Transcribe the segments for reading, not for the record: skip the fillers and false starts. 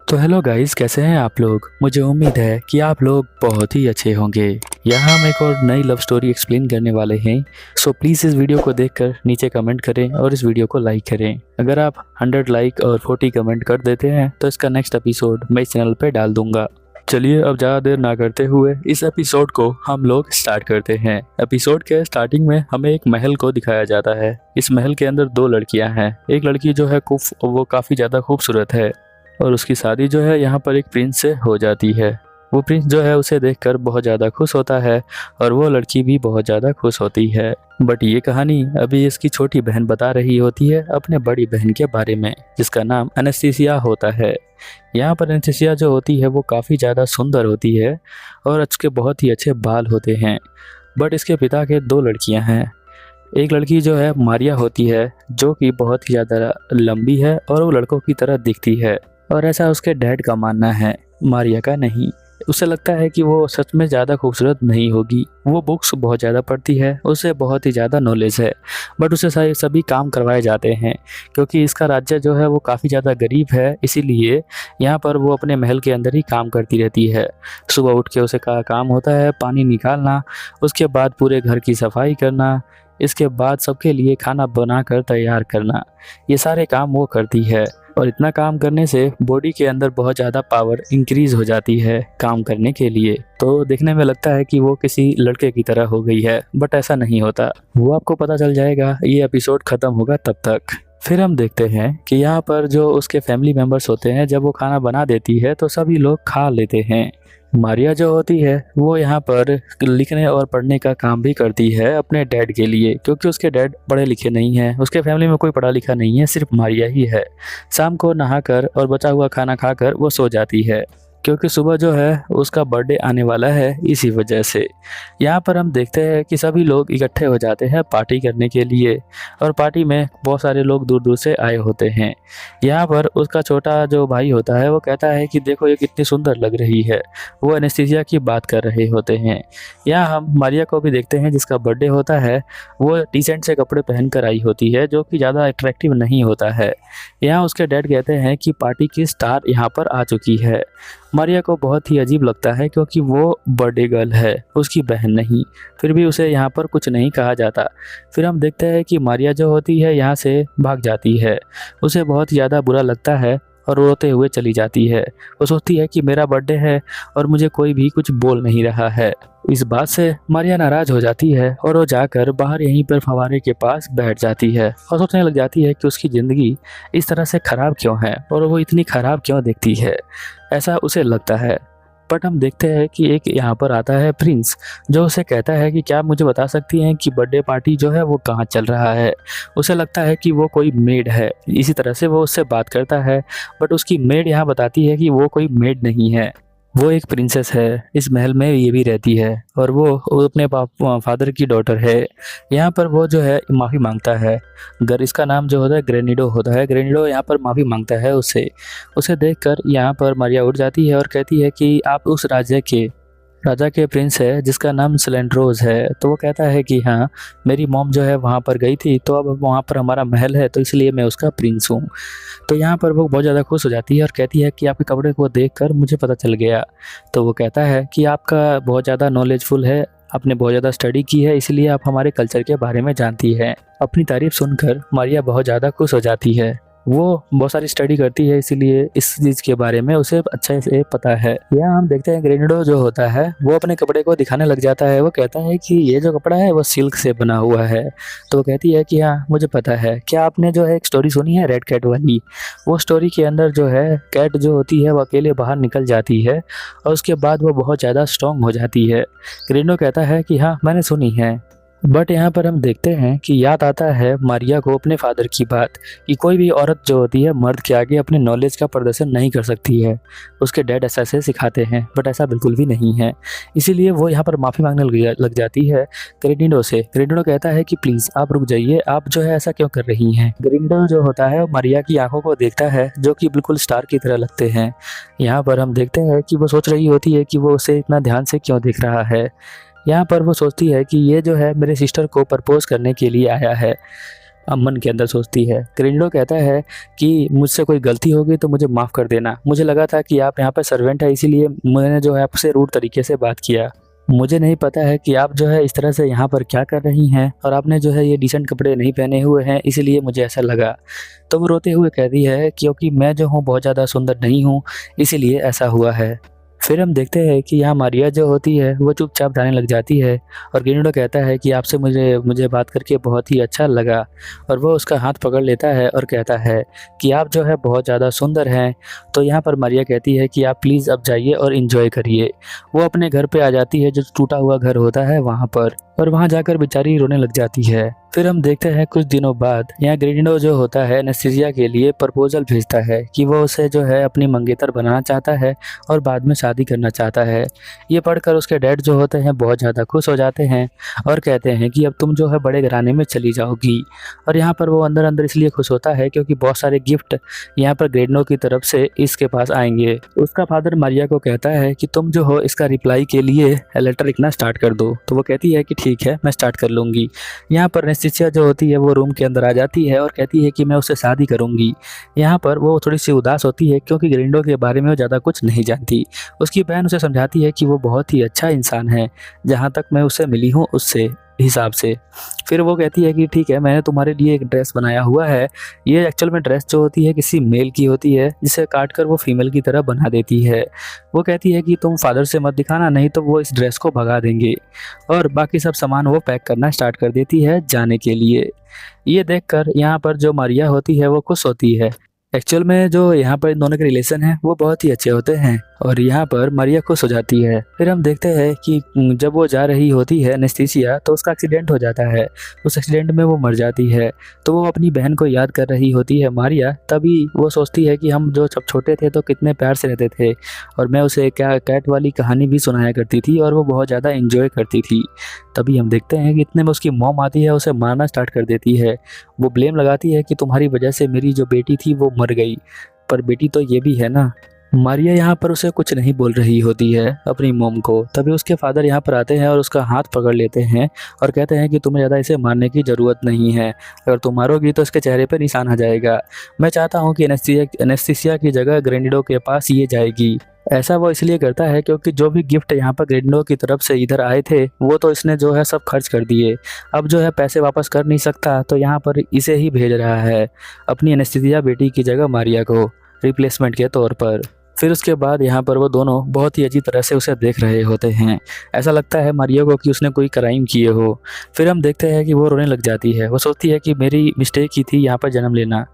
तो hello guys, कैसे हैं आप लोग। मुझे उम्मीद है कि आप लोग बहुत ही अच्छे होंगे। यहाँ हम एक और नई लव स्टोरी एक्सप्लेन करने वाले हैं। सो प्लीज़ इस वीडियो को देखकर नीचे कमेंट करें और इस वीडियो को लाइक करें। अगर आप 100 लाइक और 40 कमेंट कर देते हैं तो इसका नेक्स्ट एपिसोड मैं इस चैनल पे डाल दूंगा। चलिए अब ज़्यादा देर ना करते हुए इस एपिसोड को हम लोग स्टार्ट करते हैं। एपिसोड के स्टार्टिंग में हमें एक महल को दिखाया जाता है। इस महल के अंदर दो लड़कियां हैं। एक लड़की जो है वो काफ़ी ज़्यादा खूबसूरत है और उसकी शादी जो है यहाँ पर एक प्रिंस से हो जाती है। वो प्रिंस जो है उसे देखकर बहुत ज़्यादा खुश होता है और वो लड़की भी बहुत ज़्यादा खुश होती है। बट ये कहानी अभी इसकी छोटी बहन बता रही होती है अपने बड़ी बहन के बारे में, जिसका नाम एनेस्थीसिया होता है। यहाँ पर एनेस्थीसिया जो होती है वो काफ़ी ज़्यादा सुंदर होती है और उसके बहुत ही अच्छे बाल होते हैं। बट इसके पिता के दो लड़कियाँ हैं। एक लड़की जो है मारिया होती है, जो कि बहुत ही ज़्यादा लंबी है और वो लड़कों की तरह दिखती है, और ऐसा उसके डैड का मानना है, मारिया का नहीं। उसे लगता है कि वो सच में ज़्यादा खूबसूरत नहीं होगी। वो बुक्स बहुत ज़्यादा पढ़ती है, उसे बहुत ही ज़्यादा नॉलेज है, बट उसे सभी काम करवाए जाते हैं क्योंकि इसका राज्य जो है वो काफ़ी ज़्यादा गरीब है। इसीलिए यहाँ पर वो अपने महल के अंदर ही काम करती रहती है। सुबह उठ के उसे काम होता है पानी निकालना, उसके बाद पूरे घर की सफाई करना, इसके बाद सबके लिए खाना बनाकर तैयार करना। ये सारे काम वो करती है और इतना काम करने से बॉडी के अंदर बहुत ज़्यादा पावर इंक्रीज़ हो जाती है काम करने के लिए। तो देखने में लगता है कि वो किसी लड़के की तरह हो गई है, बट ऐसा नहीं होता। वो आपको पता चल जाएगा ये एपिसोड ख़त्म होगा तब तक। फिर हम देखते हैं कि यहाँ पर जो उसके फैमिली मेम्बर्स होते हैं, जब वो खाना बना देती है तो सभी लोग खा लेते हैं। मारिया जो होती है वो यहाँ पर लिखने और पढ़ने का काम भी करती है अपने डैड के लिए, क्योंकि उसके डैड पढ़े लिखे नहीं हैं। उसके फैमिली में कोई पढ़ा लिखा नहीं है, सिर्फ मारिया ही है। शाम को नहाकर और बचा हुआ खाना खाकर वो सो जाती है, क्योंकि सुबह जो है उसका बर्थडे आने वाला है। इसी वजह से यहाँ पर हम देखते हैं कि सभी लोग इकट्ठे हो जाते हैं पार्टी करने के लिए, और पार्टी में बहुत सारे लोग दूर दूर से आए होते हैं। यहाँ पर उसका छोटा जो भाई होता है वो कहता है कि देखो ये कितनी सुंदर लग रही है। वो एनेस्थीसिया की बात कर रहे होते हैं। यहाँ हम मारिया को भी देखते हैं, जिसका बर्थडे होता है। वो डिसेंट से कपड़े पहन कर आई होती है, जो कि ज़्यादा अट्रैक्टिव नहीं होता है। यहाँ उसके डैड कहते हैं कि पार्टी की स्टार यहाँ पर आ चुकी है। मारिया को बहुत ही अजीब लगता है क्योंकि वो बर्थडे गर्ल है, उसकी बहन नहीं। फिर भी उसे यहाँ पर कुछ नहीं कहा जाता। फिर हम देखते हैं कि मारिया जो होती है यहाँ से भाग जाती है। उसे बहुत ज़्यादा बुरा लगता है और रोते हुए चली जाती है। वो सोचती है कि मेरा बर्थडे है और मुझे कोई भी कुछ बोल नहीं रहा है। इस बात से मारिया नाराज हो जाती है और वो जाकर बाहर यहीं पर फव्वारे के पास बैठ जाती है और सोचने लग जाती है कि उसकी ज़िंदगी इस तरह से ख़राब क्यों है और वो इतनी ख़राब क्यों दिखती है, ऐसा उसे लगता है। बट हम देखते हैं कि एक यहाँ पर आता है प्रिंस, जो उसे कहता है कि क्या आप मुझे बता सकती हैं कि बर्थडे पार्टी जो है वो कहाँ चल रहा है। उसे लगता है कि वो कोई मेड है, इसी तरह से वो उससे बात करता है। बट उसकी मेड यहाँ बताती है कि वो कोई मेड नहीं है, वो एक प्रिंसेस है, इस महल में ये भी रहती है और वो अपने फादर की डॉटर है। यहाँ पर वो जो है माफ़ी मांगता है। इसका नाम जो होता है ग्रेनिडो होता है। ग्रेनिडो यहाँ पर माफ़ी मांगता है उससे। उसे देखकर यहाँ पर मारिया उठ जाती है और कहती है कि आप उस राजा के प्रिंस है जिसका नाम सेलेंड्रोज है। तो वो कहता है कि हाँ, मेरी मॉम जो है वहाँ पर गई थी, तो अब वहाँ पर हमारा महल है, तो इसलिए मैं उसका प्रिंस हूँ। तो यहाँ पर वो बहुत ज़्यादा खुश हो जाती है और कहती है कि आपके कपड़े को देखकर मुझे पता चल गया। तो वो कहता है कि आपका बहुत ज़्यादा नॉलेजफुल है, आपने बहुत ज़्यादा स्टडी की है, इसलिए आप हमारे कल्चर के बारे में जानती हैं। अपनी तारीफ़ सुनकर मारिया बहुत ज़्यादा खुश हो जाती है। वो बहुत सारी स्टडी करती है, इसीलिए इस चीज़ के बारे में उसे अच्छे से पता है। यहाँ हम देखते हैं ग्रेनिडो जो होता है वो अपने कपड़े को दिखाने लग जाता है। वो कहता है कि ये जो कपड़ा है वो सिल्क से बना हुआ है। तो वो कहती है कि हाँ मुझे पता है। क्या आपने जो है एक स्टोरी सुनी है रेड कैट वाली? वो स्टोरी के अंदर जो है कैट जो होती है वो अकेले बाहर निकल जाती है और उसके बाद वो बहुत ज़्यादा स्ट्रॉन्ग हो जाती है। ग्रेनिडो कहता है कि हाँ मैंने सुनी है। बट यहाँ पर हम देखते हैं कि याद आता है मारिया को अपने फादर की बात, कि कोई भी औरत जो होती है मर्द के आगे अपने नॉलेज का प्रदर्शन नहीं कर सकती है। उसके डैड ऐसा सिखाते हैं, बट ऐसा बिल्कुल भी नहीं है। इसीलिए वो यहाँ पर माफ़ी मांगने लग जाती है ग्रेनिडो से। ग्रेनिडो कहता है कि प्लीज़ आप रुक जाइए, आप जो है ऐसा क्यों कर रही हैं। ग्रेनिडो जो होता है मारिया की आंखों को देखता है, जो कि बिल्कुल स्टार की तरह लगते हैं। यहाँ पर हम देखते हैं कि वो सोच रही होती है कि वो उसे इतना ध्यान से क्यों देख रहा है। यहाँ पर वो सोचती है कि ये जो है मेरे सिस्टर को प्रपोज करने के लिए आया है। मन के अंदर सोचती है। ग्रेनिडो कहता है कि मुझसे कोई गलती होगी तो मुझे माफ़ कर देना, मुझे लगा था कि आप यहाँ पर सर्वेंट है, इसीलिए मैंने जो है आपसे रूड तरीके से बात किया। मुझे नहीं पता है कि आप जो है इस तरह से यहाँ पर क्या कर रही हैं, और आपने जो है ये डिसेंट कपड़े नहीं पहने हुए हैं, इसीलिए मुझे ऐसा लगा। तो वो रोते हुए कहती है क्योंकि मैं जो हूँ बहुत ज़्यादा सुंदर नहीं हूँ, इसीलिए ऐसा हुआ है। फिर हम देखते हैं कि यहाँ मारिया जो होती है वो चुपचाप जाने लग जाती है, और ग्रेनिडो कहता है कि आपसे मुझे मुझे बात करके बहुत ही अच्छा लगा, और वो उसका हाथ पकड़ लेता है और कहता है कि आप जो है बहुत ज़्यादा सुंदर हैं। तो यहाँ पर मारिया कहती है कि आप प्लीज़ अब जाइए और इन्जॉय करिए। वो अपने घर पे आ जाती है, जो टूटा हुआ घर होता है वहाँ पर, और वहाँ जाकर बेचारी रोने लग जाती है। फिर हम देखते हैं कुछ दिनों बाद यहाँ ग्रेनिडो जो होता है एनेस्थीसिया के लिए प्रपोजल भेजता है कि वो उसे जो है अपनी मंगेतर बनाना चाहता है और बाद में शादी करना चाहता है। ये पढ़कर उसके डैड जो होते हैं बहुत ज़्यादा खुश हो जाते हैं और कहते हैं कि अब तुम जो है बड़े घराने में चली जाओगी। और यहाँ पर वो अंदर अंदर इसलिए खुश होता है क्योंकि बहुत सारे गिफ्ट यहाँ पर ग्रेनिडो की तरफ से इसके पास आएंगे। उसका फादर मारिया को कहता है कि तुम जो हो इसका रिप्लाई के लिए लेटर लिखना स्टार्ट कर दो। तो वो कहती है कि ठीक है, मैं स्टार्ट कर लूँगी। यहाँ पर एनेस्थीसिया जो होती है वो रूम के अंदर आ जाती है और कहती है कि मैं उससे शादी करूँगी। यहाँ पर वो थोड़ी सी उदास होती है क्योंकि ग्रेनिडो के बारे में वो ज़्यादा कुछ नहीं जानती। उसकी बहन उसे समझाती है कि वो बहुत ही अच्छा इंसान है, जहाँ तक मैं उससे मिली हूँ उससे हिसाब से। फिर वो कहती है कि ठीक है, मैंने तुम्हारे लिए एक ड्रेस बनाया हुआ है। ये एक्चुअल में ड्रेस जो होती है किसी मेल की होती है, जिसे काट कर वो फीमेल की तरह बना देती है। वो कहती है कि तुम फादर से मत दिखाना, नहीं तो वो इस ड्रेस को भगा देंगे। और बाकी सब सामान वो पैक करना स्टार्ट कर देती है जाने के लिए। ये देखकर यहाँ पर जो मारिया होती है वो खुश होती है। एक्चुअल में जो यहाँ पर इन दोनों के रिलेशन है वो बहुत ही अच्छे होते हैं, और यहाँ पर मारिया खुश हो जाती है। फिर हम देखते हैं कि जब वो जा रही होती है एनेस्थीसिया, तो उसका एक्सीडेंट हो जाता है। उस एक्सीडेंट में वो मर जाती है। तो वो अपनी बहन को याद कर रही होती है मारिया। तभी वो सोचती है कि हम जो जब छोटे थे तो कितने प्यार से रहते थे, और मैं उसे क्या कैट वाली कहानी भी सुनाया करती थी और वो बहुत ज़्यादा इंजॉय करती थी। तभी हम देखते हैं कि इतने में उसकी मॉम आती है, उसे मारना स्टार्ट कर देती है। वो ब्लेम लगाती है कि तुम्हारी वजह से मेरी जो बेटी थी वो मर गई, पर बेटी तो ये भी है ना। मारिया यहाँ पर उसे कुछ नहीं बोल रही होती है अपनी मॉम को। तभी उसके फादर यहाँ पर आते हैं और उसका हाथ पकड़ लेते हैं और कहते हैं कि तुम्हें ज़्यादा इसे मारने की ज़रूरत नहीं है, अगर तुम मारोगी तो इसके चेहरे पर निशान आ जाएगा। मैं चाहता हूँ कि एनेस्थीसिया की जगह ग्रेनिडो के पास ये जाएगी। ऐसा वो इसलिए करता है क्योंकि जो भी गिफ्ट यहाँ पर ग्रेनिडो की तरफ से इधर आए थे वो तो इसने जो है सब खर्च कर दिए। अब जो है पैसे वापस कर नहीं सकता, तो यहाँ पर इसे ही भेज रहा है अपनी एनेस्थीसिया बेटी की जगह मारिया को रिप्लेसमेंट के तौर पर। फिर उसके बाद यहाँ पर वो दोनों बहुत ही अजीब तरह से उसे देख रहे होते हैं। ऐसा लगता है मारिया को कि उसने कोई क्राइम किए हो। फिर हम देखते हैं कि वो रोने लग जाती है। वो सोचती है कि मेरी मिस्टेक ही थी यहाँ पर जन्म लेना।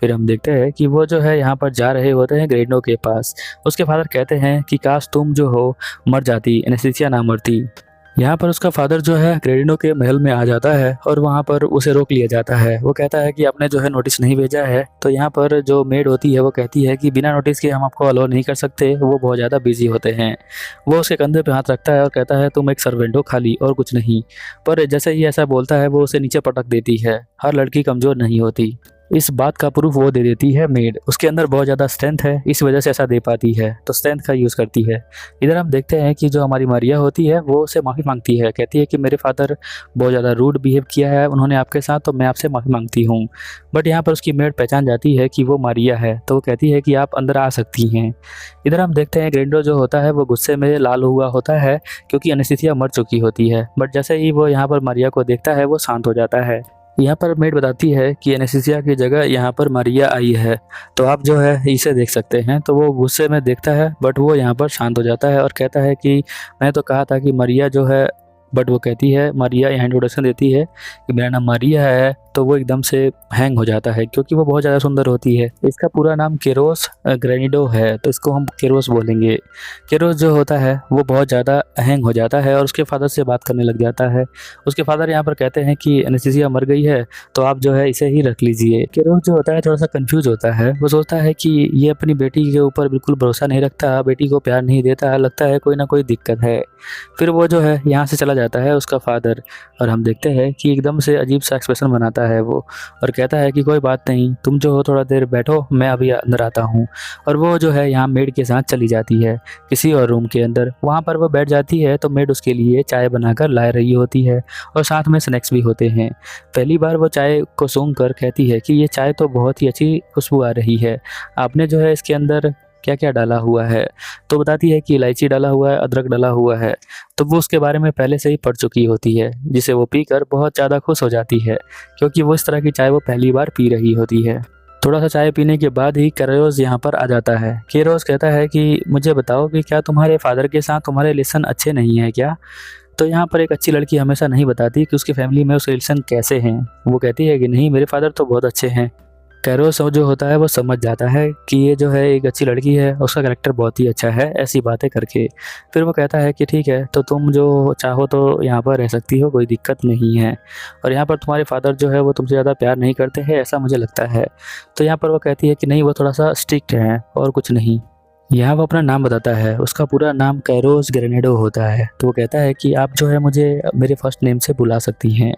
फिर हम देखते हैं कि वो जो है यहाँ पर जा रहे होते हैं ग्रेनिडो के पास। उसके फादर कहते हैं कि काश तुम जो हो मर जाती, एनेस्थीसिया ना मरती। यहाँ पर उसका फादर जो है ग्रेनिडो के महल में आ जाता है और वहाँ पर उसे रोक लिया जाता है। वो कहता है कि आपने जो है नोटिस नहीं भेजा है। तो यहाँ पर जो मेड होती है वो कहती है कि बिना नोटिस के हम आपको अलाउ नहीं कर सकते, वो बहुत ज़्यादा बिजी होते हैं। वो उसके कंधे पे हाथ रखता है और कहता है तुम एक सर्वेंट हो खाली, और कुछ नहीं। पर जैसे ही ऐसा बोलता है वो उसे नीचे पटक देती है। हर लड़की कमज़ोर नहीं होती, इस बात का प्रूफ वो दे देती है मेड। उसके अंदर बहुत ज़्यादा स्ट्रेंथ है, इस वजह से ऐसा दे पाती है, तो स्ट्रेंथ का यूज़ करती है। इधर हम देखते हैं कि जो हमारी मारिया होती है वो उसे माफ़ी मांगती है। कहती है कि मेरे फादर बहुत ज़्यादा रूड बिहेव किया है उन्होंने आपके साथ, तो मैं आपसे माफ़ी मांगती हूँ। बट यहाँ पर उसकी मेड पहचान जाती है कि वो मारिया है, तो वो कहती है कि आप अंदर आ सकती हैं। इधर हम देखते हैं ग्रेनिडो जो होता है वो गुस्से में लाल हुआ होता है क्योंकि एनेस्थीसिया मर चुकी होती है। बट जैसे ही वो यहाँ पर मारिया को देखता है वो शांत हो जाता है। यहाँ पर मेड बताती है कि एनेस्थीसिया की जगह यहाँ पर मारिया आई है, तो आप जो है इसे देख सकते हैं। तो वो गुस्से में देखता है, बट वो यहाँ पर शांत हो जाता है और कहता है कि मैं तो कहा था कि मारिया जो है, बट वो कहती है, मारिया यहाँ इंट्रोडक्शन देती है कि मेरा नाम मारिया है। तो वो एकदम से हैंग हो जाता है क्योंकि वो बहुत ज़्यादा सुंदर होती है। इसका पूरा नाम केरोस ग्रेनिडो है, तो इसको हम केरोस बोलेंगे। केरोस जो होता है वो बहुत ज़्यादा हैंग हो जाता है और उसके फादर से बात करने लग जाता है। उसके फादर यहाँ पर कहते हैं कि एनेस्थीसिया मर गई है, तो आप जो है इसे ही रख लीजिए। केरोस जो होता है थोड़ा सा कंफ्यूज होता है। वो सोचता है कि ये अपनी बेटी के ऊपर बिल्कुल भरोसा नहीं रखता, बेटी को प्यार नहीं देता, लगता है कोई ना कोई दिक्कत है। फिर वो जो है यहाँ से चला जाता है उसका फादर, और हम देखते हैं कि एकदम से अजीब सा एक्सप्रेशन बनाता जाता है वो और कहता है कि कोई बात नहीं, तुम जो हो थोड़ा देर बैठो, मैं अभी अंदर आता हूँ। और वो जो है यहाँ मेड के साथ चली जाती है किसी और रूम के अंदर। वहाँ पर वो बैठ जाती है तो मेड उसके लिए चाय बनाकर ला रही होती है और साथ में स्नैक्स भी होते हैं। पहली बार वो चाय को सूंघ कर कहती है कि ये चाय तो बहुत ही अच्छी खुशबू आ रही है, आपने जो है इसके अंदर क्या क्या डाला हुआ है। तो बताती है कि इलायची डाला हुआ है, अदरक डाला हुआ है। तो वो उसके बारे में पहले से ही पढ़ चुकी होती है, जिसे वो पीकर बहुत ज़्यादा खुश हो जाती है, क्योंकि वो इस तरह की चाय वो पहली बार पी रही होती है। थोड़ा सा चाय पीने के बाद ही कैरोस यहाँ पर आ जाता है। कैरोस कहता है कि मुझे बताओ कि क्या तुम्हारे फादर के साथ तुम्हारे रिलेशन अच्छे नहीं है क्या। तो यहाँ पर एक अच्छी लड़की हमेशा नहीं बताती कि उसकी फैमिली में उसके रिलेशन कैसे हैं। वो कहती है कि नहीं, मेरे फादर तो बहुत अच्छे हैं। कैरोस जो होता है वो समझ जाता है कि ये जो है एक अच्छी लड़की है, उसका कैरेक्टर बहुत ही अच्छा है ऐसी बातें करके। फिर वो कहता है कि ठीक है, तो तुम जो चाहो तो यहाँ पर रह सकती हो, कोई दिक्कत नहीं है। और यहाँ पर तुम्हारे फादर जो है वो तुमसे ज़्यादा प्यार नहीं करते हैं, ऐसा मुझे लगता है। तो यहाँ पर वो कहती है कि नहीं, वो थोड़ा सा स्ट्रिक्ट है और कुछ नहीं। यहाँ वो अपना नाम बताता है, उसका पूरा नाम कैरोस ग्रेनेडो होता है। तो वो कहता है कि आप जो है मुझे मेरे फर्स्ट नेम से बुला सकती हैं।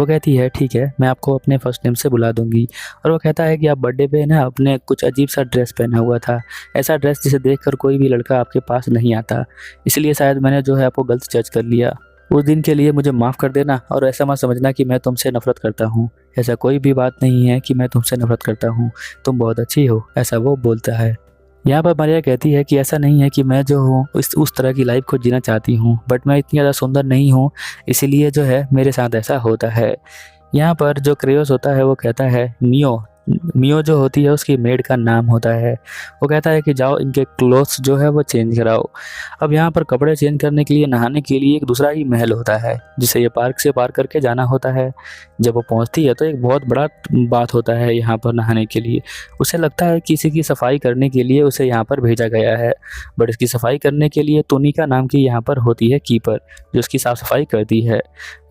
वो कहती है ठीक है, मैं आपको अपने फर्स्ट नेम से बुला दूंगी। और वो कहता है कि आप बर्थडे पे ना अपने कुछ अजीब सा ड्रेस पहना हुआ था, ऐसा ड्रेस जिसे देखकर कोई भी लड़का आपके पास नहीं आता, इसलिए शायद मैंने जो है आपको गलत जज कर लिया। उस दिन के लिए मुझे माफ़ कर देना और ऐसा मत समझना कि मैं तुमसे नफरत करता हूँ। ऐसा कोई भी बात नहीं है कि मैं तुमसे नफरत करता हूँ, तुम बहुत अच्छी हो, ऐसा वो बोलता है। यहाँ पर मारिया कहती है कि ऐसा नहीं है कि मैं जो हूँ उस तरह की लाइफ को जीना चाहती हूँ, बट मैं इतनी ज़्यादा सुंदर नहीं हूँ, इसीलिए जो है मेरे साथ ऐसा होता है। यहाँ पर जो क्रेयोस होता है वो कहता है मियो। मियो जो होती है उसकी मेड का नाम होता है। वो कहता है कि जाओ इनके क्लोथ्स जो है वो चेंज कराओ। अब यहाँ पर कपड़े चेंज करने के लिए नहाने के लिए एक दूसरा ही महल होता है, जिसे ये पार्क से पार करके जाना होता है। जब वो पहुँचती है तो एक बहुत बड़ा बात होता है यहाँ पर नहाने के लिए। उसे लगता है किसी की सफाई करने के लिए उसे यहाँ पर भेजा गया है, बट इसकी सफाई करने के लिए तोनिका नाम की यहाँ पर होती है कीपर, जो उसकी साफ़ सफाई करती है।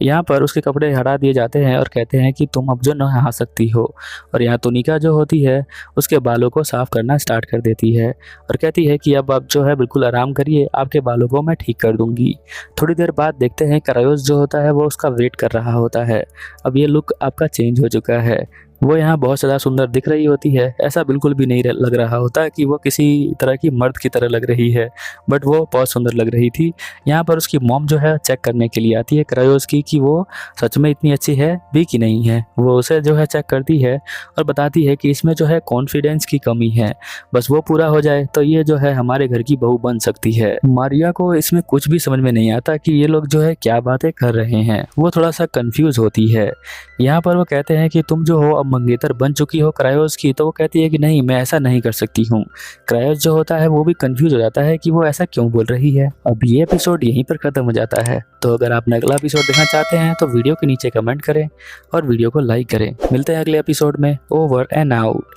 यहाँ पर उसके कपड़े हटा दिए जाते हैं और कहते हैं कि तुम अब जो नहा सकती हो। और यहाँ तोनिका जो होती है उसके बालों को साफ़ करना स्टार्ट कर देती है और कहती है कि अब आप जो है बिल्कुल आराम करिए, आपके बालों को मैं ठीक कर दूंगी। थोड़ी देर बाद देखते हैं कैरोस जो होता है वो उसका वेट कर रहा होता है। अब ये लुक आपका चेंज हो चुका है। वो यहाँ बहुत ज़्यादा सुंदर दिख रही होती है, ऐसा बिल्कुल भी नहीं लग रहा होता कि वो किसी तरह की मर्द की तरह लग रही है, बट वो बहुत सुंदर लग रही थी। यहाँ पर उसकी मॉम जो है चेक करने के लिए आती है क्रायोस की कि वो सच में इतनी अच्छी है भी कि नहीं है। वो उसे जो है चेक करती है और बताती है कि इसमें जो है कॉन्फिडेंस की कमी है, बस वो पूरा हो जाए तो ये जो है हमारे घर की बहू बन सकती है। मारिया को इसमें कुछ भी समझ में नहीं आता कि ये लोग जो है क्या बातें कर रहे हैं, वो थोड़ा सा कंफ्यूज होती है। यहाँ पर वो कहते हैं कि तुम जो हो अब मंगेतर बन चुकी हो क्रायोस की। तो वो कहती है कि नहीं, मैं ऐसा नहीं कर सकती हूँ। क्रायोस जो होता है वो भी कंफ्यूज हो जाता है कि वो ऐसा क्यों बोल रही है। अब ये एपिसोड यहीं पर खत्म हो जाता है। तो अगर आपने अगला एपिसोड देखना चाहते हैं तो वीडियो के नीचे कमेंट करें और वीडियो को लाइक करें। मिलते हैं अगले एपिसोड में। Over and out.